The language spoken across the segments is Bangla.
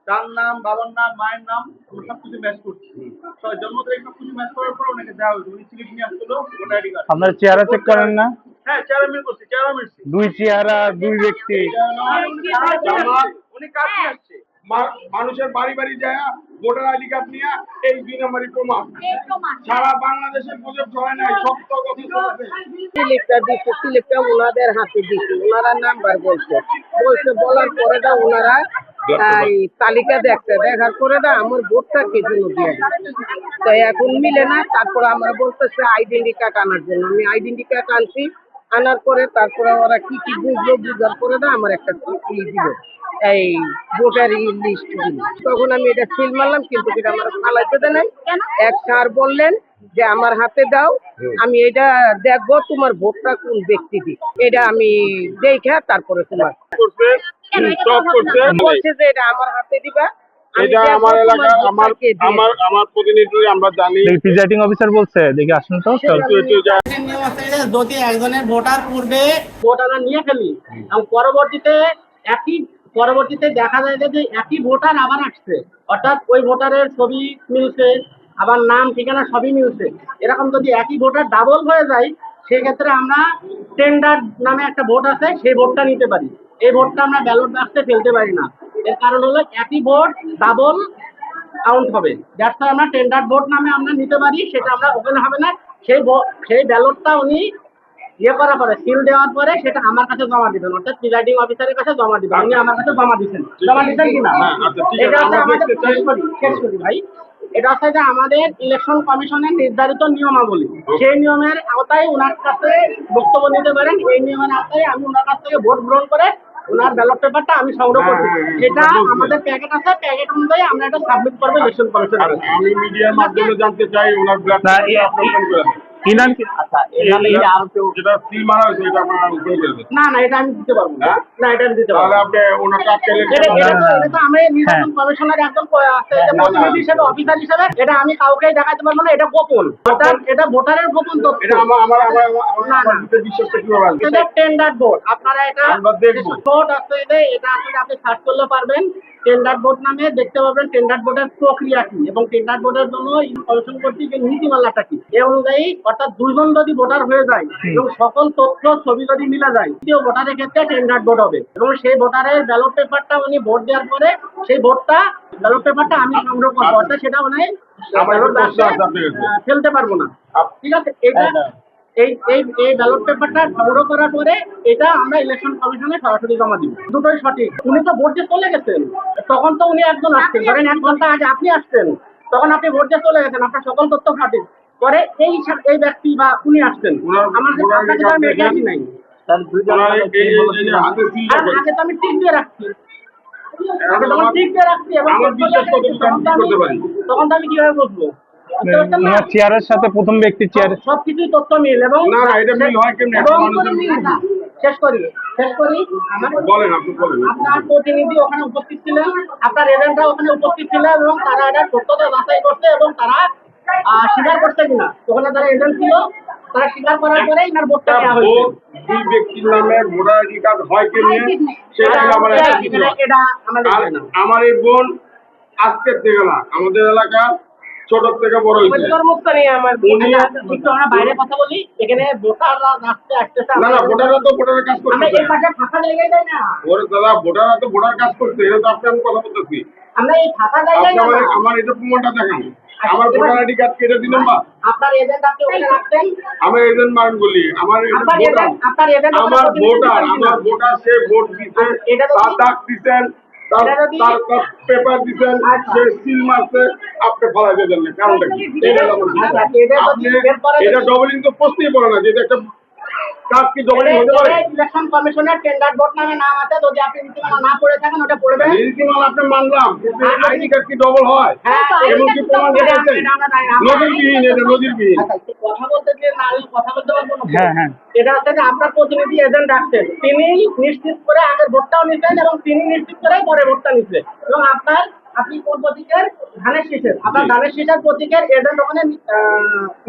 তার নাম, বাবার নাম, মায়ের নাম আমরা সবকিছু ম্যাচ করছি। জন্ম তারিখ সবকিছু ম্যাচ করার পর ওনাকে দেওয়া হয়েছে। উনি স্লিপ নিয়ে আসছিল ভোটার আইডি কার্ড। আপনার চেহারা চেক করেন না? হ্যাঁ, চেহারা মিল করছি, চেহারা মিলছি। দুই চেহারা, দুই ব্যক্তি। উনি কার্ড নিয়ে আসছে। মানুষের বাড়ি বাড়ি যায় ভোটার আইডি কার্ড নিয়ে এই 2 নম্বরই প্রমাণ। সারা বাংলাদেশের প্রজেক্ট হয় নাই, সত্য কথা। স্লিপটা দিচ্ছে, স্লিপটা ওনাদের হাতে দিচ্ছে, ওনারা নাম্বার বলছে বলার পরে ওনারা এই তালিকা দেখার পরে আমার ভোটটা কে জন্য দিয়ে তো এখন মিলে না। তারপরে আমরা বলতেছে আইডেন্টি কার্ড আনার জন্য। আমি আইডেন্টি কার্ড আনছি, আনার পরে তারপরে ওরা কি কি বুঝলো, বুঝার পরে আমার একটা দিল এই ভোটার লিস্ট দিল। তখন আমি এটা ফিল মারলাম, কিন্তু এটা আমার ফালাইতে দেয় নাই। এক স্যার বললেন যে আমার হাতে দাও, আমি এটা দেখবো তোমার ভোটটা কোন ব্যক্তি দিক, এটা আমি দেখে তারপরে তোমার বলছে যে এটা আমার হাতে দিবা। এটা আমার এলাকা, আমার প্রতিনিধি, আমরা জানি। প্রিজাইডিং অফিসার বলছে, দেখি আসুন তো। যদি একজনের ভোটার পূর্বে ভোটার নিয়ে ফেলি এবং পরবর্তীতে দেখা যায় যে একই ভোটার আবার আসছে, অর্থাৎ ওই ভোটারের ছবি মিলছে, আবার নাম ঠিকানা সবই মিলছে, এরকম যদি একই ভোটার ডাবল হয়ে যায়, সেক্ষেত্রে আমরা টেন্ডার নামে একটা ভোট আছে, সেই ভোটটা নিতে পারি। এই ভোটটা আমরা ব্যালট বাক্সে ফেলতে পারি না। এর কারণ হলো একই ভোট ডাবল কাউন্ট হবে, যার সাথে আমরা টেন্ডার ভোট নামে আমরা নিতে পারি, সেটা আমরা ওখানে হবে না। সেই ব্যালটটা উনি করার পরে, সিল দেওয়ার পরে সেটা আমার কাছে জমা দিবেন, অর্থাৎ প্রিজাইডিং অফিসারের কাছে জমা দিবেন। উনি আমার কাছে জমা দিচ্ছেন কিনা এটা শেষ করি ভাই। এটা হচ্ছে যে আমাদের ইলেকশন কমিশনের নির্ধারিত নিয়মাবলী, সেই নিয়মের আওতায় ওনার কাছে বক্তব্য নিতে পারেন। এই নিয়মের আওতায় আমি ওনার কাছ থেকে ভোট গ্রহণ করে ওনার ব্যালট পেপারটা আমি সংগ্রহ করছি। এটা আমাদের প্যাকেট আছে, প্যাকেট অনুযায়ী আমরা এটা সাবমিট করবো ইলেকশন কমিশন। আমি মিডিয়ার মাধ্যমে জানতে চাই ওনার ব্লাড না না, এটা আমি দিতে পারবো না, এটা আমি দিতে পারবো। আমি নির্বাচন কমিশনের একজন প্রতিনিধি হিসেবে, অফিসার হিসেবে এটা আমি কাউকে দেখাতে পারবো না, এটা গোপন, অর্থাৎ এটা ভোটারের গোপন তথ্য। এটা টেন্ডার ভোট, আপনারা এটা ভোট আছে, এটা আসলে আপনি সার্চ করলে পারবেন। টেন্ডার ভোট নামে দেখতে পাবেন টেন্ডার ভোটের প্রক্রিয়া কি এবং টেন্ডার ভোটের জন্য কমিশন কর্তৃক নীতিমালাটা কি। এই অনুযায়ী অর্থাৎ দুইজন যদি ভোটার হয়ে যায় এবং সকল তথ্য ছবি যদি মিলে যায়, তৃতীয় ভোটারের ক্ষেত্রে টেন্ডার ভোট হবে এবং সেই ভোটারের ব্যালট পেপারটা উনি ভোট দেওয়ার পরে সেই ভোটটা ব্যালট পেপারটা আমি সংগ্রহ করবো, অর্থাৎ সেটা উনি ফেলতে পারবো না। ঠিক আছে, এটা এই ব্যালট পেপারটা সংগ্রহ করার পরে এটা আমরা ইলেকশন কমিশনে সরাসরি জমা দিব। দুটোই সঠিক। উনি তো ভোট দিয়ে চলে গেছেন, তখন তো উনি একজন আসছেন, ধরেন 1 ঘন্টা আগে আপনি আসছেন, তখন আপনি ভোট দিয়ে চলে গেছেন, আপনার সকল তথ্য সঠিক। পরে এই ব্যক্তি বা উনি আসছেন, আমার কাছে মেটে আসি নাই, আগে তো আমি টিক দিয়ে রাখছি, তখন তো আমি কিভাবে বুঝবো? চেয়ারের সাথে প্রথম ব্যক্তির চেয়ার সবকিছুই তথ্য মিল এবং শেষ করি আপনার প্রতিনিধি ওখানে উপস্থিত ছিলেন, আপনার এজেন্টরা ওখানে উপস্থিত ছিলেন এবং তারা এটা সত্যতা যাচাই করছে এবং তারা স্বীকার করছে কিনা, ওখানে যারা এজেন্ট ছিল তারা স্বীকার করার পরে এনার ভোটটা দেওয়া হয়েছে। দুই ব্যক্তির নামে ভোটার আইডি কার্ড হয় কেমনে সেটা আমার এই বোন আজকের থেকে না, আমাদের এলাকা ছোট থেকে বড় হয়েছে। বাইরে কথা বলি, এখানে ভোটাররা আসতে আসতেছে না না, ভোটাররা তো ভোটারের কাজ করছে, এই পাশে ফাঁকা জায়গায় যাই না দাদা, ভোটাররা তো ভোটার কাজ করছে, এটা তো আপনার কথা বলতেছি। আমরা এই ফাঁকা জায়গায় আমার এটা প্রমাণটা দেখান, আমার ভোটার আইডি কার্ড কেটে দিলাম বা আপনার এজেন্ট আপনি ওখানে রাখতেন। আমি এজেন্ট মান বলি, আমার ভোটার সে ভোট দিতে, তার ডাক দিতেন, তার পেপার দিতেন, সে সিল মারছে, আপনি ফলাই দেবেন না, কারণটা কি? এটা ডবলিং তো প্রশ্নই পড়ে না, যেটা একটা কাজ কি ডবলিং হতে পারে? ইলেকশন কমিশনের টেন্ডার ভোট নামে নাম আছে, যদি আপনি নীতিমালা না পড়ে থাকেন ওটা পড়বেন। নীতিমালা আপনি মানলাম, কিন্তু আইডি কার্ড কি ডবল হয়? এবং কি প্রমাণ দিয়েছেন? নজিরবিহীন, এটা নজিরবিহীন। কথা বলতে গিয়ে না, আমি কথা বলতে পারবো না। হ্যাঁ, এটা হচ্ছে যে আপনার প্রতিনিধি এজেন্ট রাখছেন, তিনি নিশ্চিত করে আগের ভোটটাও নিচ্ছেন এবং তিনি নিশ্চিত করে পরে ভোটটা নিচ্ছেন এবং আপনি কোন প্রতীকের ধানের শীষের, আপনার ধানের শীষের প্রতীকের এজেন্ট ওখানে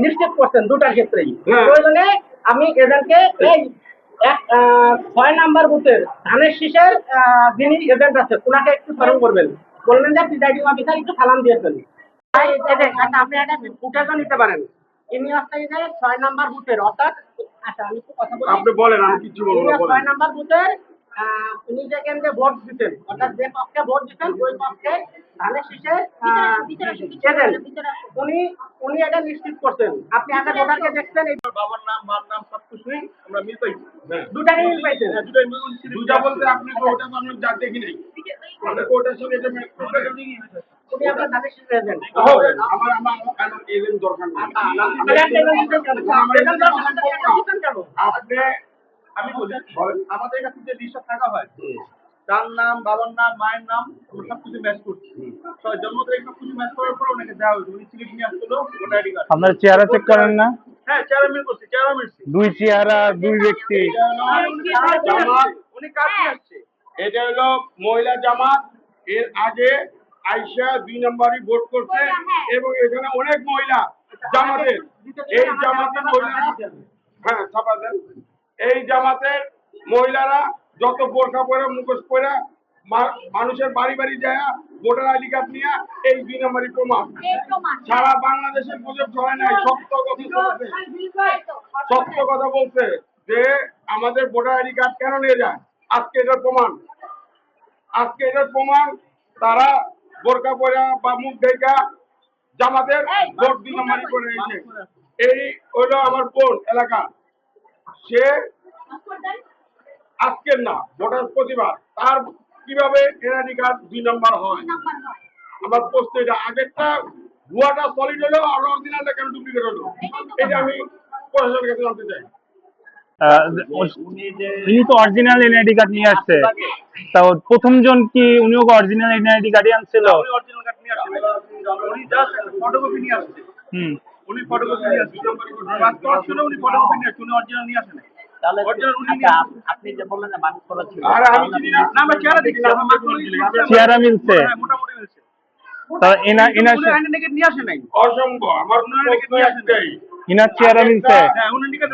নিশ্চিত করছেন দুটার ক্ষেত্রেই। প্রয়োজনে আমি এজেন্টকে এই 6 নাম্বার বুথের ধানের শীষের যিনি এজেন্ট আছেন ওনাকে একটু স্মরণ করবেন, বললেন যে প্রিজাইডিং অফিসার একটু সালাম দিয়েছেন। আচ্ছা আপনি একটা ফুটেজও নিতে পারেন। ইনি হচ্ছে যে 6 নাম্বার বুথের অর্থাৎ আচ্ছা আমি একটু কথা বলি। আপনি বলেন, আমি কিছু বলবো ইনি না, বলেন। 6 নাম্বার বুথের উনি যে কেন্দ্রে ভোট দিতেন অর্থাৎ যে পক্ষে ভোট দিতেন ওই পক্ষে ধানের শীষে উনি উনি এটা নিশ্চিত করছেন। আপনি আগে ভোটারকে দেখছেন এই আমার বাবার নাম মার নাম সবকিছুই আমরা মিল পাইছি। দুটাকে মিল পাইছেন। হ্যাঁ, দুটোই মিল ছিল। দুইটা বলতে আপনি তো ওটা তো আমি যা দেখি নাই, আপনি তো ওটার সঙ্গে এটা match করতে গেলে উনি আপনার ধানের শীষে এজেন্ট। হবে না। আমার আমার আমার এজেন্ট দরকার নেই। আপনি আমি বলি বলেন। আমাদের কাছে যে লিস্টটা থাকা হয় তার নাম বাবার নাম মায়ের নাম আমরা সবকিছু ম্যাচ করছি। তো জন্ম তারিখ সবকিছু ম্যাচ করার পর ওনাকে দেওয়া হয়েছে। উনি সিলেক্ট নিয়ে আসছিল ভোটার আইডি কার্ড। আপনার চেহারা চেক করেন না? হ্যাঁ চেহারা মিল করছি, চেহারা মিলছি। দুই চেহারা দুই ব্যক্তি। উনি কার্ড নিয়ে আসছে। এটা হলো মহিলা জামাত। এর আগে আইসা 2 নম্বরই ভোট করছে এবং এখানে অনেক মহিলা জামাতের, এই জামাতের মহিলারা, হ্যাঁ ছাপা দেন, এই জামাতের মহিলারা যত বোরকা পরে মুখোশ পরে মানুষের বাড়ি বাড়ি যায় ভোটার আইডি কার্ড নিয়ে এই 2 নম্বরই প্রমাণ। সারা বাংলাদেশের গুজব ছড়ায় নাই, সত্য কথা বলছে, সত্য কথা বলছে যে আমাদের ভোটার আইডি কার্ড কেন নিয়ে যায়। আজকে এটার প্রমাণ, আজকে এটার প্রমাণ তারা বোরকা পরা বা মুখ ঢেকা জামাতের ভোট 2 নম্বরই করে এসে এই হলো আমার বোন এলাকা, সে আজকের না ভোটার প্রতিবার তার কিভাবে এনআইডি কার্ড 2 নম্বর হয়। আমার প্রশ্ন এটা, আগেরটা ভুয়াটা সলিড হলো আর অরিজিনালটা কেন ডুপ্লিকেট হলো, এটা আমি প্রশাসনের কাছে জানতে চাই। উনি তো অরিজিনাল এনআইডি কার্ড নিয়ে আসছে। তা প্রথম জন কি উনিও অরিজিনাল এনআইডি কার্ডই আনছিল? উনি অরিজিনাল কার্ড নিয়ে আসছে। উনি জাস্ট ফটোকপি নিয়ে আসছে। হুম। উনি ফটোকপি নিয়ে আসছে। পাস করার ছিল উনি ফটোকপি নিয়ে আসছে। উনি অরিজিনাল নিয়ে আসে নাই। তাহলে অরিজিনাল উনি নিয়ে আসছে। আপনি যে বললেন না বাকি করা ছিল, আর আমি চিনি না, না আমরা চেহারা দেখি না, আমরা মাত্র চেহারা মিলছে? হ্যাঁ মোটামুটি মিলছে। তা এনার উনি আইডেন্টিটি নিয়ে আসে নাই। অসম্ভব। আমার প্রশ্ন একটাই, ইনার চেহারা মিলছে? হ্যাঁ উনি নিকে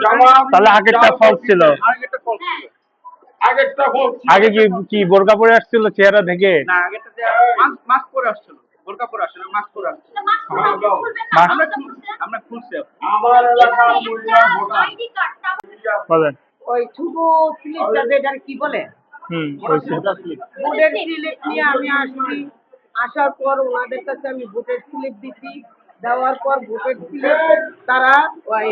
তাহলে আগেরটা ফলস ছিল। আগেরটা ফলস ছিল। আগেরটা বলছি আগে কি কি বোরকা পরে আসছিল চেহারা দেখে? না আগেরটা যে মাস্ক পরে আসছিল। বোরকা পরে আসছিল, মাস্ক পরে আসছিল। আমরা খুলছি। আমার এলাকার মহিলা ভোটার বলেন। ওই ছোট স্লিপটা যেটার কি বলে হুম, হয়েছে। ভোটের স্লিপ নিয়ে আমি আসছি। আসার পর ওনাদের কাছে আমি ভোটের স্লিপ দিচ্ছি। দেওয়ার পর ভোটের স্লিপ তারা ওই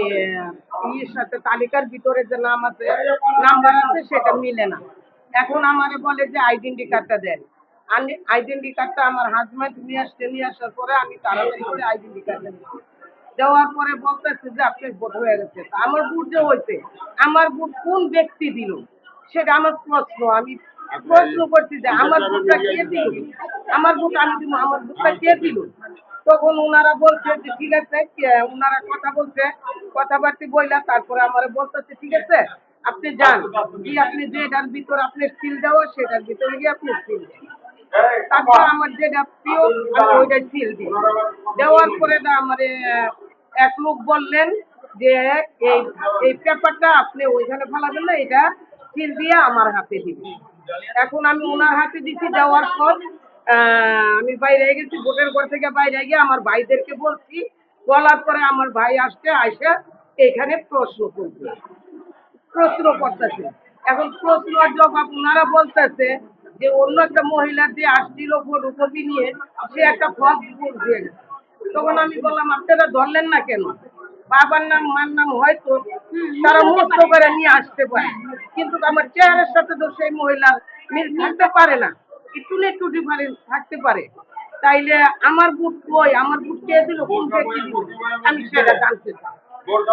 ইয়ের সাথে তালিকার ভিতরে যে নাম আছে নাম্বার আছে সেটা মিলে না। এখন আমারে বলে যে আইডেন্টি কার্ডটা দেন। আইডেন্টি কার্ডটা আমার হাজব্যান্ড নিয়ে আসছে। নিয়ে আসার পরে আমি তাড়াতাড়ি করে আইডেন্টি কার্ডটা দিচ্ছি। দেওয়ার পরে বলতেছে যে আপনার ভোট হয়ে গেছে। তা আমার ভোট যে হয়েছে, আমার ভোট কোন ব্যক্তি দিল সেটা আমার প্রশ্ন। আমি প্রশ্ন করছি যে আমার ভোটটা কে দিল, আমার ভোট আমি দিব, আমার ভোটটা কে দিল। তখন ওনারা বলছে যে ঠিক আছে, ওনারা কথা বলছে, কথাবার্তা বইলা তারপরে আমার বলতেছে ঠিক আছে আপনি যান, কি আপনি যেটার ভিতর আপনার সিল দেওয়া সেটার ভিতরে গিয়ে আপনি সিল দেন। তারপর আমার যেটা প্রিয় আমি ওইটা সিল দিই। দেওয়ার পরে আমার এক লোক বললেন যে এই এই পেপারটা আপনি ওইখানে ফেলাবেন না, এটা সিল দিয়ে আমার হাতে দিবেন। এখন আমি ওনার হাতে দিচ্ছি। দেওয়ার পর আমি বাইরে গেছি, ভোটের ঘর থেকে বাইরে গিয়ে আমার ভাইদেরকে বলছি। বলার পরে আমার ভাই আসছে, আইসা এখানে প্রশ্ন করতেছে। এখন প্রশ্নের জবাব ওনারা বলতেছে যে অন্য একটা মহিলা যে আসছিল ফটোকপি নিয়ে সে একটা ফলস ভোট দিয়ে গেছে। তখন আমি বললাম আপনারা ধরলেন না কেন? বাবার নাম মার নাম হয়তো তারা মুক্ত করে নিয়ে আসতে পারে, কিন্তু আমার চেহারার সাথে তো সেই মহিলার মিল থাকতে পারে না, একটু না একটু ডিফারেন্স থাকতে পারে। তাইলে আমার বুট কই, আমার বুট কে দিল, কোন ব্যক্তি দিল, আমি সেটা জানতে চাই। বোরকা